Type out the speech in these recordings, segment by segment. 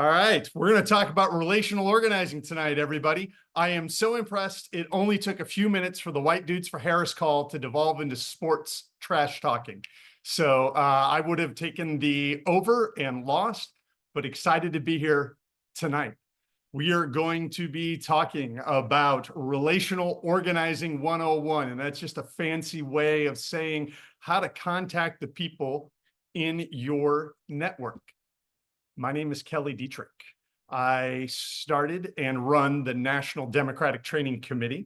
All right, we're going to talk about relational organizing tonight, everybody. I am so impressed. It only took a few minutes for the White Dudes for Harris call to devolve into sports trash talking. So I would have taken the over and lost, but excited to be here tonight. We are going to be talking about relational organizing 101, and that's just a fancy way of saying how to contact the people in your network. My name is Kelly Dietrich. I started and run the National Democratic Training Committee.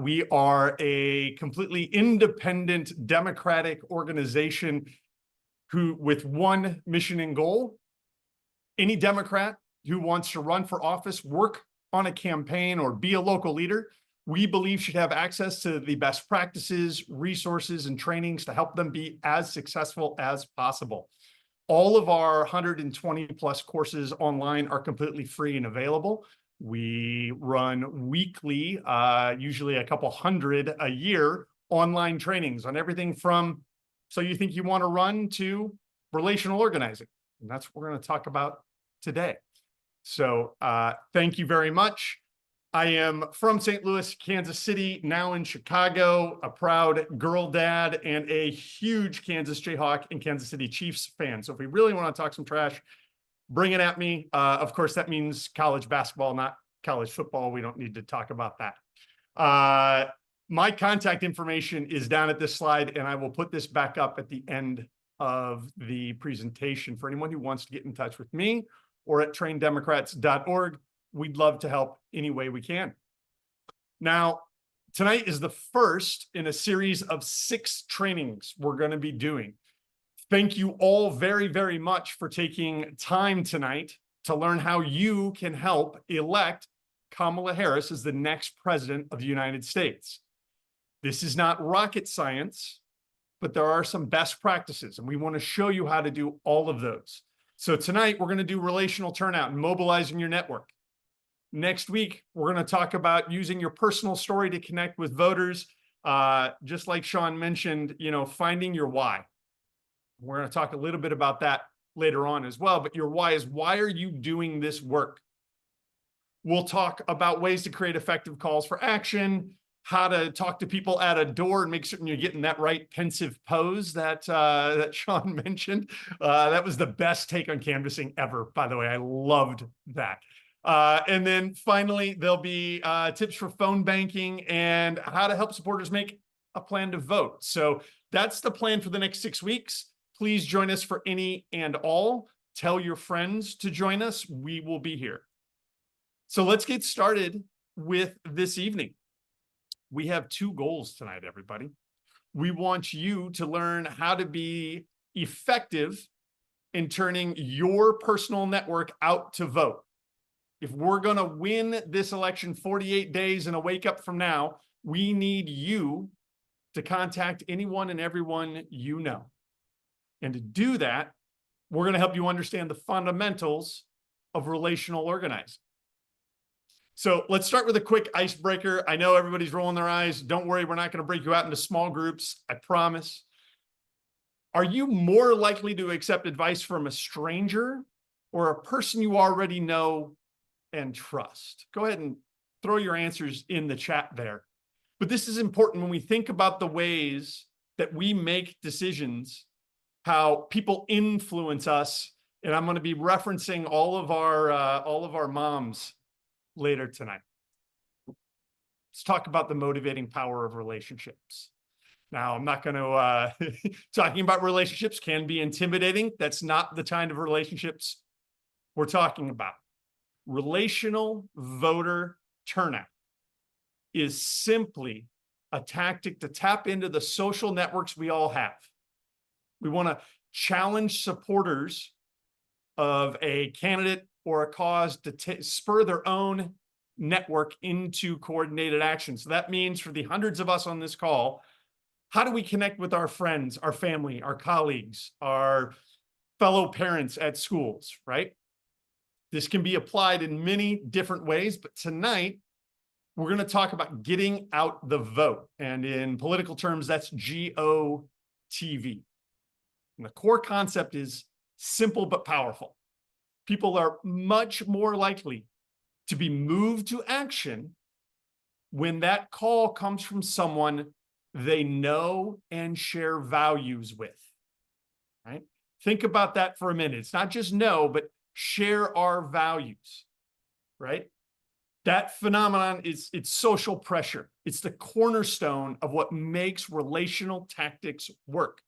We are a completely independent democratic organization with one mission and goal. Any Democrat who wants to run for office, work on a campaign, or be a local leader, we believe should have access to the best practices, resources, and trainings to help them be as successful as possible. All of our 120 plus courses online are completely free and available. We run weekly, usually a couple hundred a year, online trainings on everything from so you think you want to run to relational organizing. And that's what we're going to talk about today. So thank you very much. I am from St. Louis, Kansas City, now in Chicago, a proud girl dad and a huge Kansas Jayhawk and Kansas City Chiefs fan. So if we really want to talk some trash, bring it at me. Of course, that means college basketball, not college football. We don't need to talk about that. My contact information is down at this slide, and I will put this back up at the end of the presentation for anyone who wants to get in touch with me or at traindemocrats.org. We'd love to help any way we can. Now, tonight is the first in a series of 6 trainings we're going to be doing. Thank you all very, very much for taking time tonight to learn how you can help elect Kamala Harris as the next president of the United States. This is not rocket science, but there are some best practices, and we want to show you how to do all of those. So tonight, we're going to do relational turnout and mobilizing your network. Next week, we're going to talk about using your personal story to connect with voters. Just like Sean mentioned, finding your why. We're going to talk a little bit about that later on as well. But your why is, why are you doing this work? We'll talk about ways to create effective calls for action, how to talk to people at a door and make certain you're getting that right pensive pose that Sean mentioned. That was the best take on canvassing ever, by the way. I loved that. And then finally, there'll be tips for phone banking and how to help supporters make a plan to vote. So that's the plan for the next 6 weeks. Please join us for any and all. Tell your friends to join us. We will be here. So let's get started with this evening. We have 2 goals tonight, everybody. We want you to learn how to be effective in turning your personal network out to vote. If we're going to win this election 48 days and a wake up from now, we need you to contact anyone and everyone you know. And to do that, we're going to help you understand the fundamentals of relational organizing. So let's start with a quick icebreaker. I know everybody's rolling their eyes. Don't worry, we're not going to break you out into small groups. I promise. Are you more likely to accept advice from a stranger or a person you already know and trust? Go ahead and throw your answers in the chat there. But this is important when we think about the ways that we make decisions, how people influence us. And I'm going to be referencing all of our moms later tonight. Let's talk about the motivating power of relationships. Now, I'm not going to, talking about relationships can be intimidating. That's not the kind of relationships we're talking about. Relational voter turnout is simply a tactic to tap into the social networks we all have. We want to challenge supporters of a candidate or a cause to spur their own network into coordinated action. So that means for the hundreds of us on this call, how do we connect with our friends, our family, our colleagues, our fellow parents at schools, right? This can be applied in many different ways, but tonight we're going to talk about getting out the vote. And in political terms, that's GOTV. And the core concept is simple but powerful. People are much more likely to be moved to action when that call comes from someone they know and share values with, right? Think about that for a minute. It's not just know, but share our values, right? That phenomenon it's social pressure. It's the cornerstone of what makes relational tactics work.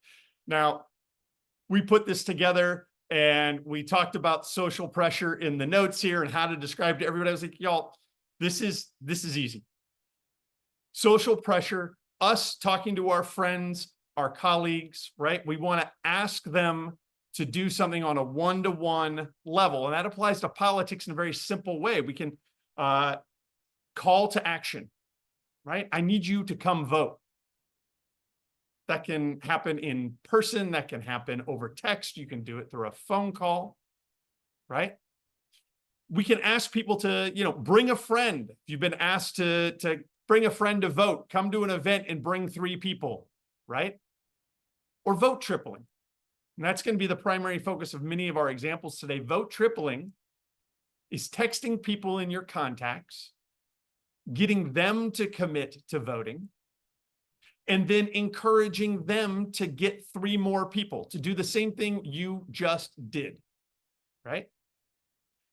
Now, we put this together and we talked about social pressure in the notes here and how to describe to everybody. I was like, y'all, this is easy. Social pressure, us talking to our friends, our colleagues, right? We want to ask them to do something on a one-to-one level. And that applies to politics in a very simple way. We can call to action, right? I need you to come vote. That can happen in person. That can happen over text. You can do it through a phone call, right? We can ask people to, bring a friend. If you've been asked to bring a friend to vote, come to an event and bring 3 people, right? Or vote tripling. And that's going to be the primary focus of many of our examples today. Vote tripling is texting people in your contacts, getting them to commit to voting, and then encouraging them to get 3 more people to do the same thing you just did, right?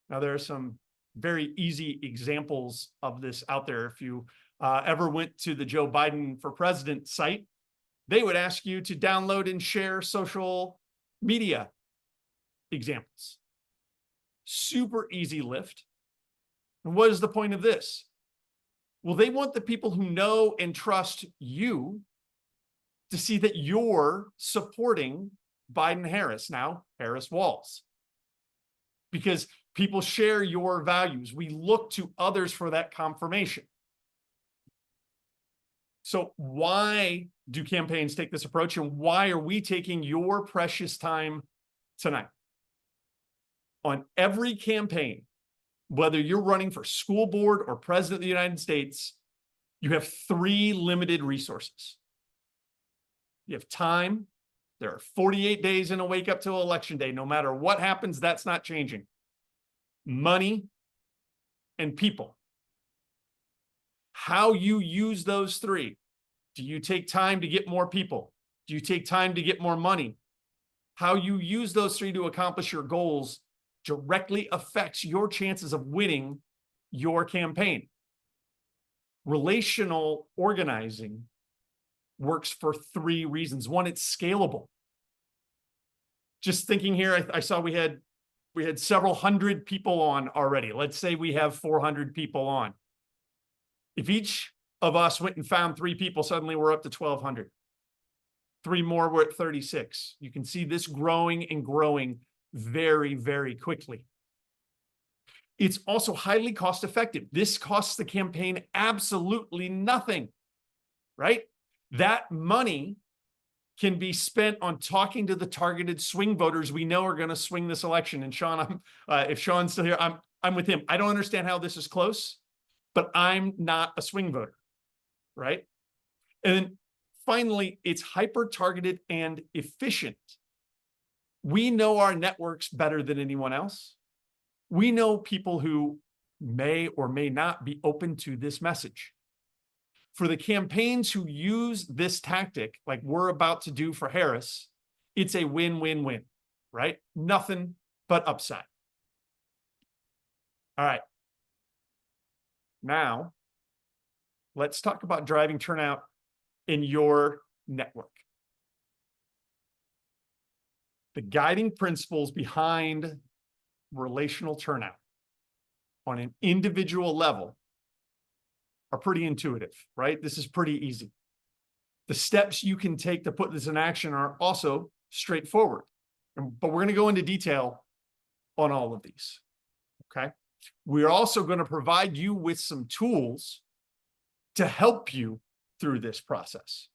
Now, there are some very easy examples of this out there. If you ever went to the Joe Biden for President site, they would ask you to download and share social media examples. Super easy lift. And what is the point of this? Well, they want the people who know and trust you to see that you're supporting Biden-Harris, now Harris-Walz. Because people share your values. We look to others for that confirmation. So why do campaigns take this approach, and why are we taking your precious time tonight? On every campaign, whether you're running for school board or president of the United States, you have 3 limited resources. You have time. There are 48 days in a wake up till election day. No matter what happens, that's not changing. Money and people. How you use those 3. Do you take time to get more people? Do you take time to get more money? How you use those 3 to accomplish your goals directly affects your chances of winning your campaign. Relational organizing works for 3 reasons. 1, it's scalable. Just thinking here, I saw we had several hundred people on already. Let's say we have 400 people on. If each of us went and found 3 people, suddenly we're up to 1,200. 3 more, we're at 36. You can see this growing and growing very, very quickly. It's also highly cost effective. This costs the campaign absolutely nothing, right? That money can be spent on talking to the targeted swing voters we know are going to swing this election. And Sean, if Sean's still here, I'm with him. I don't understand how this is close, but I'm not a swing voter, right? And then finally, it's hyper-targeted and efficient. We know our networks better than anyone else. We know people who may or may not be open to this message. For the campaigns who use this tactic, like we're about to do for Harris, it's a win-win-win, right? Nothing but upside. All right. Now, let's talk about driving turnout in your network. The guiding principles behind relational turnout on an individual level are pretty intuitive, right? This is pretty easy. The steps you can take to put this in action are also straightforward, but we're going to go into detail on all of these, okay? We're also going to provide you with some tools to help you through this process,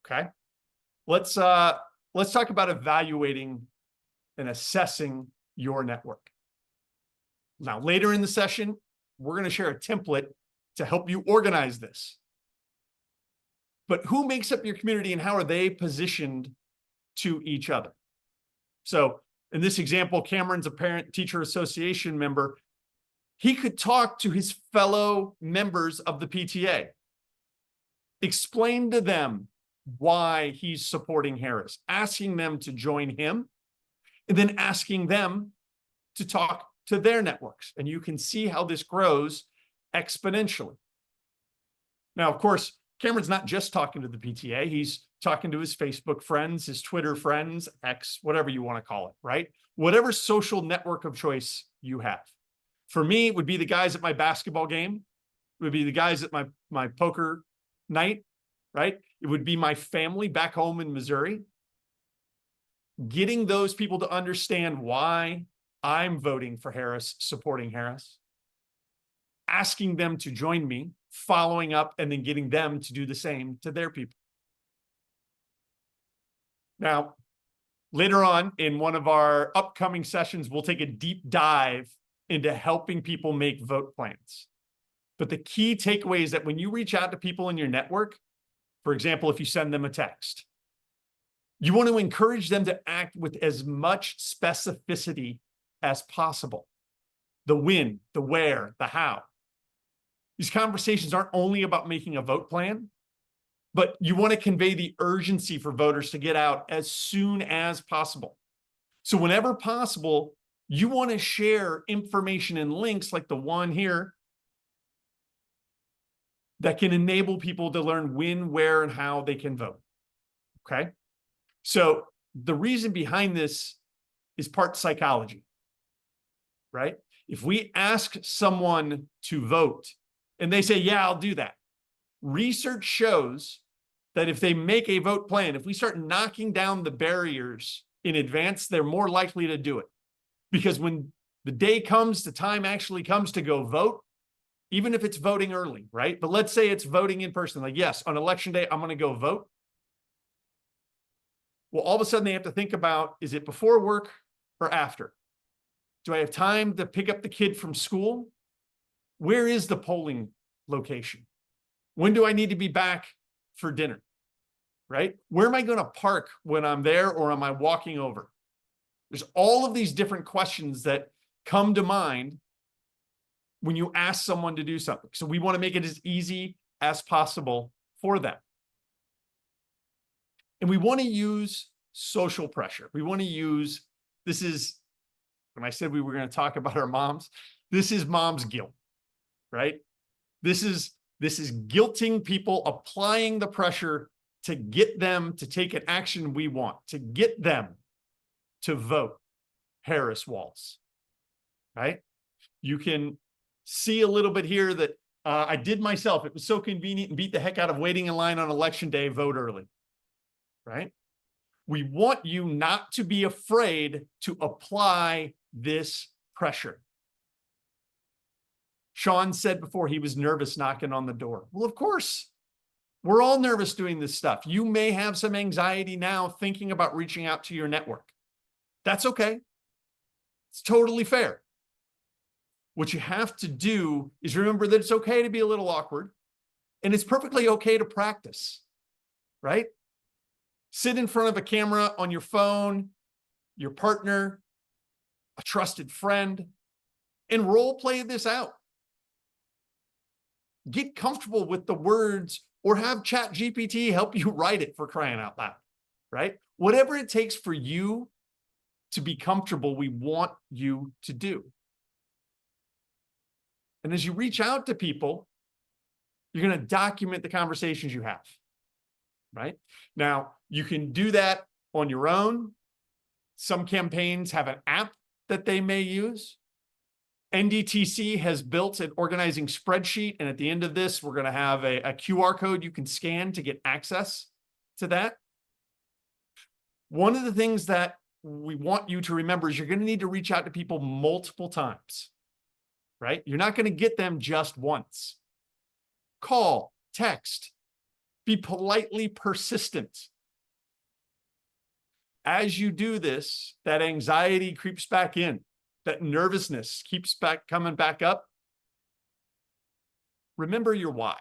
okay? Let's talk about evaluating and assessing your network. Now, later in the session, we're going to share a template to help you organize this. But who makes up your community and how are they positioned to each other? So In this example, Cameron's a parent-teacher association member. He could talk to his fellow members of the PTA, explain to them why he's supporting Harris, asking them to join him, and then asking them to talk to their networks. And you can see how this grows exponentially. Now, of course, Cameron's not just talking to the PTA. He's talking to his Facebook friends, his Twitter friends, X, whatever you want to call it, right? Whatever social network of choice you have. For me, it would be the guys at my basketball game. It would be the guys at my poker night, right? It would be my family back home in Missouri. Getting those people to understand why I'm voting for Harris, supporting Harris, asking them to join me, following up, and then getting them to do the same to their people. Now, later on in one of our upcoming sessions, we'll take a deep dive into helping people make vote plans. But the key takeaway is that when you reach out to people in your network, for example, if you send them a text, you want to encourage them to act with as much specificity as possible. The when, the where, the how. These conversations aren't only about making a vote plan, but you want to convey the urgency for voters to get out as soon as possible. So whenever possible, you want to share information and links like the one here that can enable people to learn when, where, and how they can vote. Okay? So the reason behind this is part psychology, right? If we ask someone to vote and they say, yeah, I'll do that. Research shows that if they make a vote plan, if we start knocking down the barriers in advance, they're more likely to do it. Because when the day comes, the time actually comes to go vote, even if it's voting early, right? But let's say it's voting in person, like, yes, on election day, I'm going to go vote. Well, all of a sudden they have to think about, is it before work or after? Do I have time to pick up the kid from school? Where is the polling location? When do I need to be back for dinner, right? Where am I going to park when I'm there, or am I walking over? There's all of these different questions that come to mind when you ask someone to do something. So we want to make it as easy as possible for them. And we want to use social pressure. We want to use, this is, when I said we were going to talk about our moms, this is mom's guilt, right? This is guilting people, applying the pressure to get them to take an action we want, to get them to vote Harris Walz, right? You can see a little bit here that I did myself. It was so convenient and beat the heck out of waiting in line on election day, vote early, right? We want you not to be afraid to apply this pressure. Sean said before he was nervous knocking on the door. Well, of course, we're all nervous doing this stuff. You may have some anxiety now thinking about reaching out to your network. That's okay. It's totally fair. What you have to do is remember that it's okay to be a little awkward, and it's perfectly okay to practice, right? Sit in front of a camera on your phone, your partner, a trusted friend, and role play this out. Get comfortable with the words, or have ChatGPT help you write it, for crying out loud, right? Whatever it takes for you to be comfortable, we want you to do. And as you reach out to people, you're going to document the conversations you have, right? Now, you can do that on your own. Some campaigns have an app that they may use. NDTC has built an organizing spreadsheet, and at the end of this, we're going to have a QR code you can scan to get access to that. One of the things that we want you to remember is you're going to need to reach out to people multiple times, right? You're not going to get them just once. Call, text, be politely persistent. As you do this, that anxiety creeps back in. That nervousness keeps coming back up. Remember your why.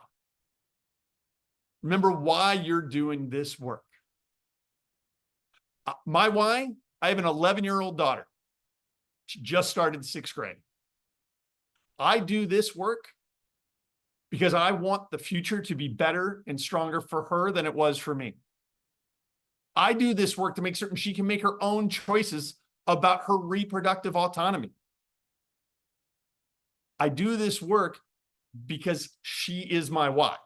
Remember why you're doing this work. My why, I have an 11-year-old daughter. She just started 6th grade. I do this work because I want the future to be better and stronger for her than it was for me. I do this work to make certain she can make her own choices about her reproductive autonomy. I do this work because she is my why.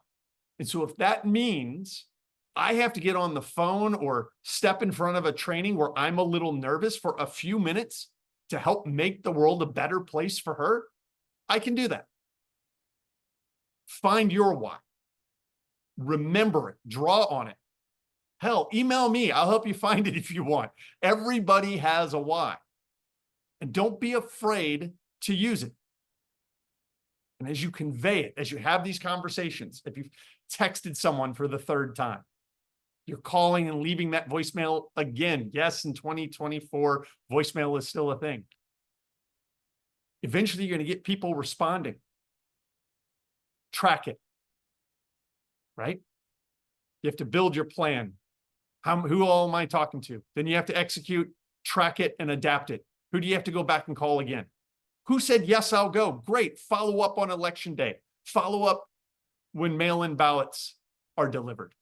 And so if that means I have to get on the phone or step in front of a training where I'm a little nervous for a few minutes to help make the world a better place for her, I can do that. Find your why. Remember it. Draw on it. Hell, email me. I'll help you find it if you want. Everybody has a why. And don't be afraid to use it. And as you convey it, as you have these conversations, if you've texted someone for the 3rd time, you're calling and leaving that voicemail again. Yes, in 2024, voicemail is still a thing. Eventually, you're going to get people responding. Track it, right? You have to build your plan. Who all am I talking to? Then you have to execute, track it, and adapt it. Who do you have to go back and call again? Who said, yes, I'll go? Great. Follow up on election day. Follow up when mail-in ballots are delivered,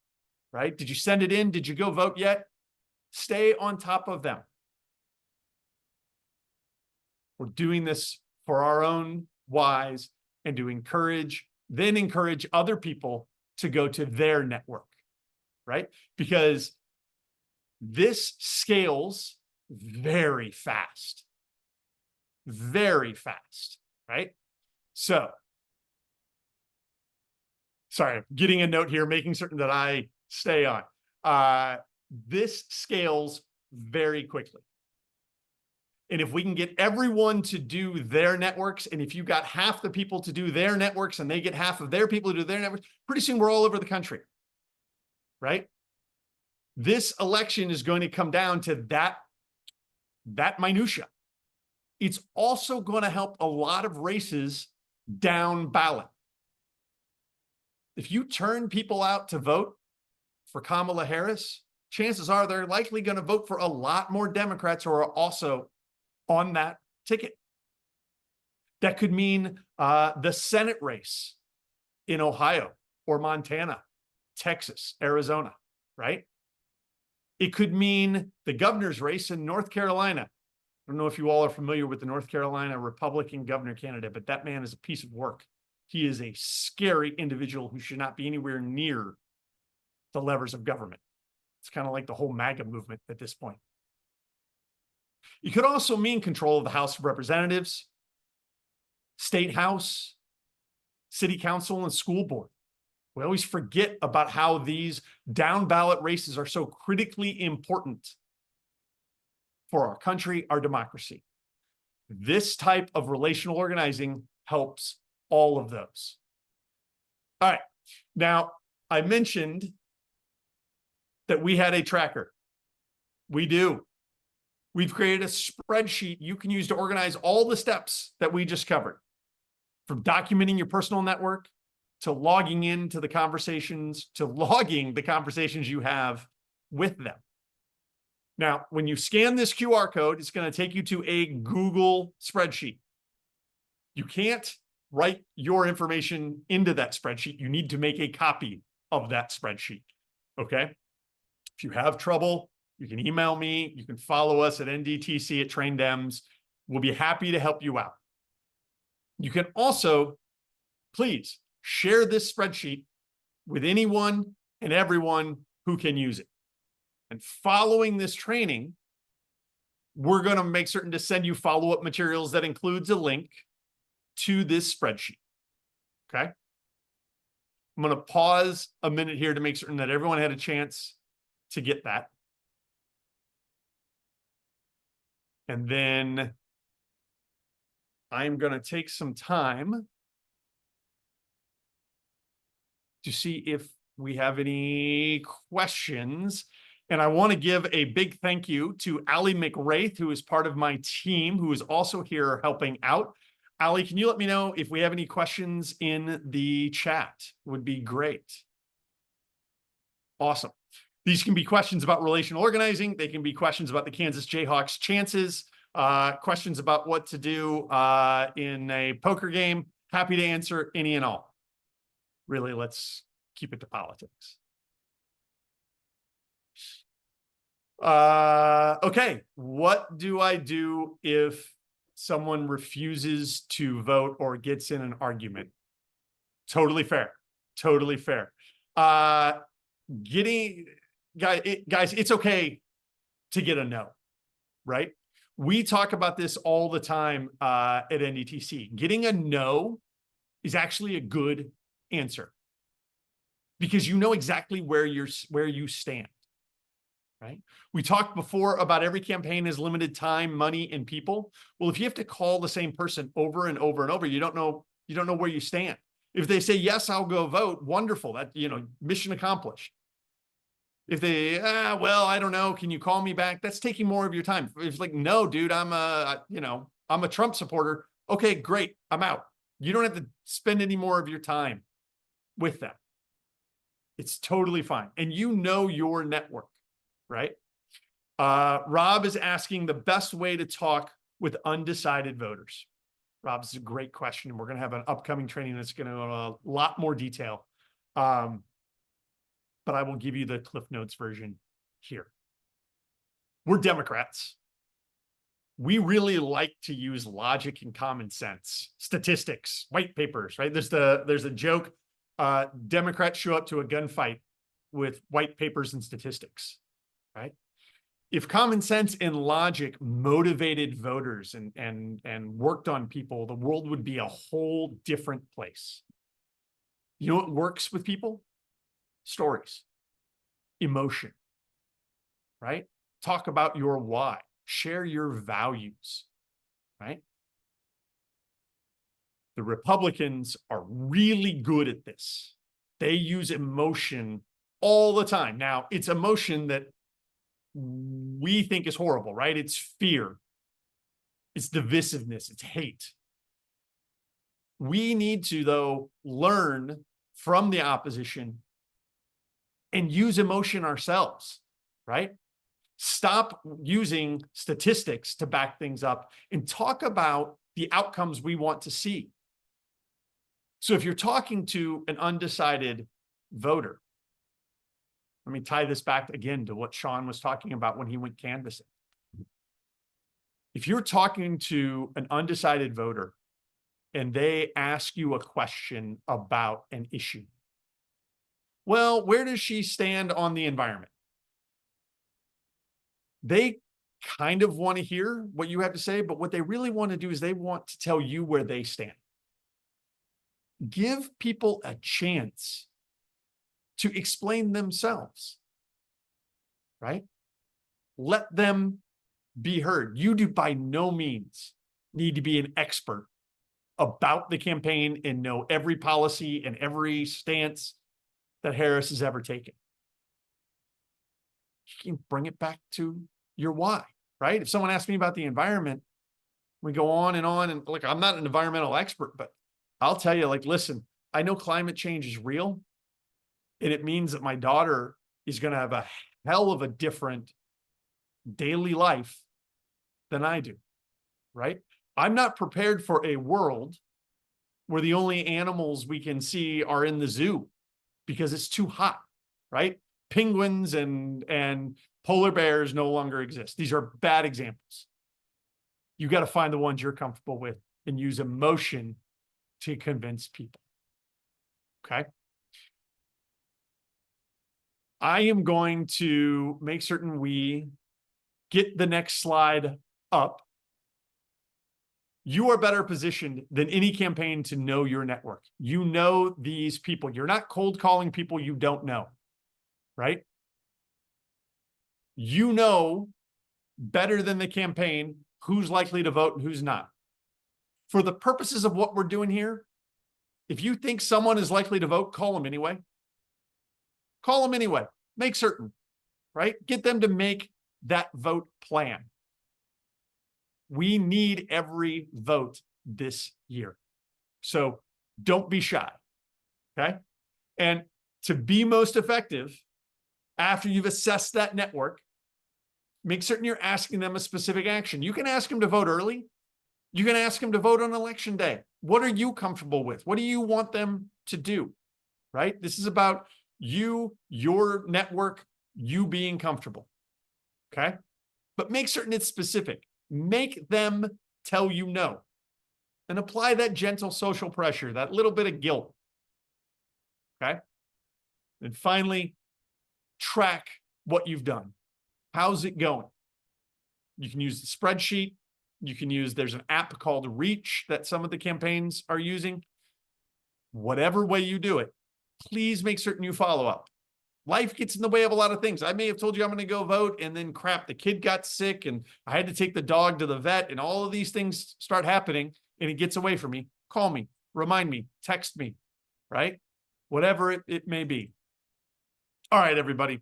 right? Did you send it in? Did you go vote yet? Stay on top of them. We're doing this for our own whys and to encourage other people to go to their network, right? Because this scales very fast, right? So, sorry, getting a note here, making certain that I stay on. This scales very quickly. And if we can get everyone to do their networks, and if you got half the people to do their networks and they get half of their people to do their networks, pretty soon we're all over the country, right? This election is going to come down to that minutia. It's also going to help a lot of races down ballot. If you turn people out to vote for Kamala Harris, chances are they're likely going to vote for a lot more Democrats who are also on that ticket. That could mean the Senate race in Ohio or Montana, Texas, Arizona, right? It could mean the governor's race in North Carolina. I don't know if you all are familiar with the North Carolina Republican governor candidate, but that man is a piece of work. He is a scary individual who should not be anywhere near the levers of government. It's kind of like the whole MAGA movement at this point. It could also mean control of the House of Representatives, State House, City Council, and School Board. We always forget about how these down ballot races are so critically important for our country, our democracy. This type of relational organizing helps all of those. All right. Now, I mentioned that we had a tracker. We do. We've created a spreadsheet you can use to organize all the steps that we just covered, from documenting your personal network to logging into the conversations, to logging the conversations you have with them. Now, when you scan this QR code, it's going to take you to a Google spreadsheet. You can't write your information into that spreadsheet. You need to make a copy of that spreadsheet, okay? If you have trouble, you can email me. You can follow us at ndtc@traindems. We'll be happy to help you out. You can also, please, share this spreadsheet with anyone and everyone who can use it. And following this training, we're going to make certain to send you follow-up materials that includes a link to this spreadsheet. Okay? I'm going to pause a minute here to make certain that everyone had a chance to get that. And then I'm going to take some time to see if we have any questions. And I want to give a big thank you to Allie McWraith, who is part of my team, who is also here helping out. Allie, can you let me know if we have any questions in the chat? Would be great. Awesome. These can be questions about relational organizing. They can be questions about the Kansas Jayhawks' chances, questions about what to do in a poker game. Happy to answer any and all. Really, let's keep it to politics. Okay, what do I do if someone refuses to vote or gets in an argument? Totally fair. Totally fair. Guys, it's okay to get a no, right? We talk about this all the time at NDTC. Getting a no is actually a good answer because you know exactly where you stand, right? We talked before about every campaign has limited time, money, and people. Well, if you have to call the same person over and over and over, you don't know where you stand. If they say, yes, I'll go vote, wonderful. That, mission accomplished. If they, well, I don't know, can you call me back? That's taking more of your time. If it's like, no, dude, I'm a Trump supporter. Okay, great. I'm out. You don't have to spend any more of your time with them. It's totally fine. And you know your network, right? Rob is asking the best way to talk with undecided voters. Rob, this is a great question. And we're going to have an upcoming training that's going to a lot more detail. But I will give you the Cliff Notes version here. We're Democrats. We really like to use logic and common sense, statistics, white papers, right? There's a joke. Democrats show up to a gunfight with white papers and statistics, right? If common sense and logic motivated voters and worked on people, the world would be a whole different place. You know what works with people? Stories, emotion, right? Talk about your why, share your values, right? The Republicans are really good at this. They use emotion all the time. Now, it's emotion that we think is horrible, right? It's fear, it's divisiveness, it's hate. We need to, though, learn from the opposition and use emotion ourselves, right? Stop using statistics to back things up and talk about the outcomes we want to see. So if you're talking to an undecided voter, let me tie this back again to what Sean was talking about when he went canvassing. If you're talking to an undecided voter and they ask you a question about an issue, well, where does she stand on the environment? They kind of want to hear what you have to say, but what they really want to do is they want to tell you where they stand. Give people a chance to explain themselves, right? Let them be heard. You do by no means need to be an expert about the campaign and know every policy and every stance that Harris has ever taken. You can bring it back to your why, right? If someone asks me about the environment, we go on, and look, I'm not an environmental expert, but I'll tell you, like, listen, I know climate change is real, and it means that my daughter is going to have a hell of a different daily life than I do, right? I'm not prepared for a world where the only animals we can see are in the zoo because it's too hot, right? Penguins and polar bears no longer exist. These are bad examples. You got to find the ones you're comfortable with and use emotion to convince people. Okay. I am going to make certain we get the next slide up. You are better positioned than any campaign to know your network. You know these people. You're not cold calling people you don't know, right? You know better than the campaign who's likely to vote and who's not. For the purposes of what we're doing here, if you think someone is likely to vote, call them anyway. Call them anyway. Make certain, right? Get them to make that vote plan. We need every vote this year. So don't be shy, okay? And to be most effective, After you've assessed that network, make certain you're asking them a specific action. You can ask them to vote early. You can ask them to vote on election day. What are you comfortable with? What do you want them to do? Right? This is about you, your network, you being comfortable. Okay? But make certain it's specific. Make them tell you no. And apply that gentle social pressure, that little bit of guilt. Okay? And finally, track what you've done. How's it going? You can use the spreadsheet. You can use, there's an app called Reach that some of the campaigns are using. Whatever way you do it, please make certain you follow up. Life gets in the way of a lot of things. I may have told you I'm going to go vote, and then crap, the kid got sick and I had to take the dog to the vet, and all of these things start happening and it gets away from me. Call me, remind me, text me, right? Whatever it may be. All right, everybody.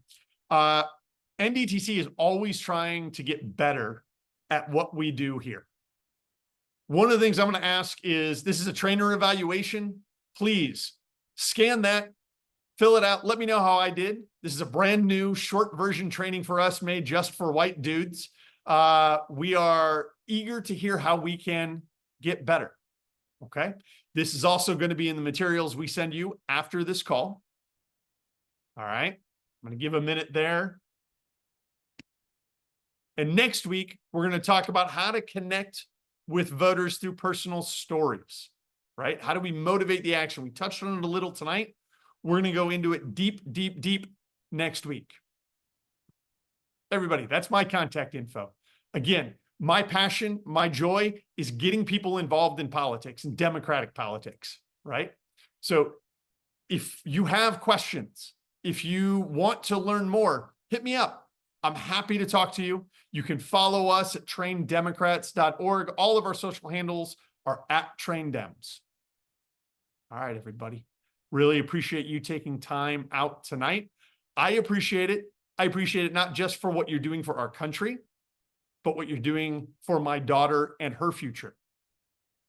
NDTC is always trying to get better at what we do here. One of the things I'm going to ask is, this is a trainer evaluation. Please scan that, fill it out. Let me know how I did. This is a brand new short version training for us, made just for white dudes. We are eager to hear how we can get better. Okay. This is also going to be in the materials we send you after this call. All right. I'm going to give a minute there. And next week, we're going to talk about how to connect with voters through personal stories, right? How do we motivate the action? We touched on it a little tonight. We're going to go into it deep, deep, deep next week. Everybody, that's my contact info. Again, my passion, my joy is getting people involved in politics and democratic politics, right? So if you have questions, if you want to learn more, hit me up. I'm happy to talk to you. You can follow us at traindemocrats.org. All of our social handles are at traindems. All right, everybody. Really appreciate you taking time out tonight. I appreciate it. I appreciate it not just for what you're doing for our country, but what you're doing for my daughter and her future.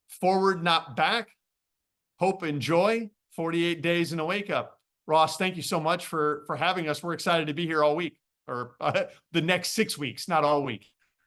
Forward, not back. Hope and joy. 48 days and a wake up. Ross, thank you so much for having us. We're excited to be here all week, or the next 6 weeks, not all week.